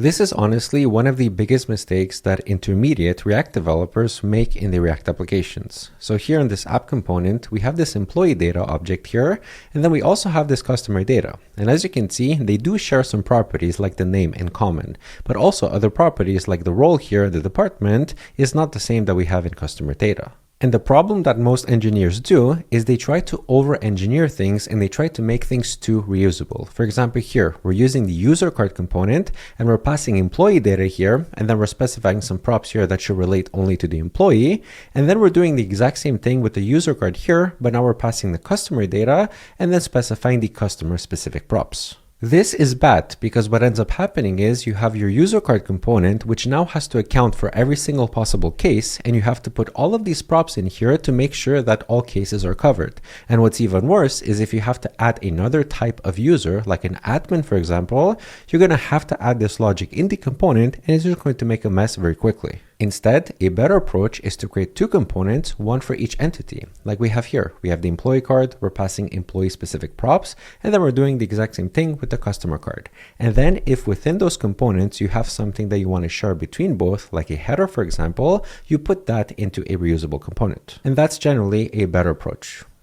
This is honestly one of the biggest mistakes that intermediate React developers make in the React applications. So here in this app component, we have this employee data object here, and then we also have this customer data. And as you can see, they do share some properties like the name in common, but also other properties like the role here, the department, is not the same that we have in customer data. And the problem that most engineers do is they try to over-engineer things and they try to make things too reusable. For example, here, we're using the user card component and we're passing employee data here, and then we're specifying some props here that should relate only to the employee. And then we're doing the exact same thing with the user card here, but now we're passing the customer data and then specifying the customer specific props. This is bad because what ends up happening is you have your user card component, which now has to account for every single possible case, and you have to put all of these props in here to make sure that all cases are covered. And what's even worse is if you have to add another type of user, like an admin, for example, you're going to have to add this logic in the component, and it's just going to make a mess very quickly. Instead, a better approach is to create two components, one for each entity. Like we have here, we have the employee card, we're passing employee specific props, and then we're doing the exact same thing with the customer card. And then if within those components, you have something that you want to share between both, like a header, for example, you put that into a reusable component. And that's generally a better approach.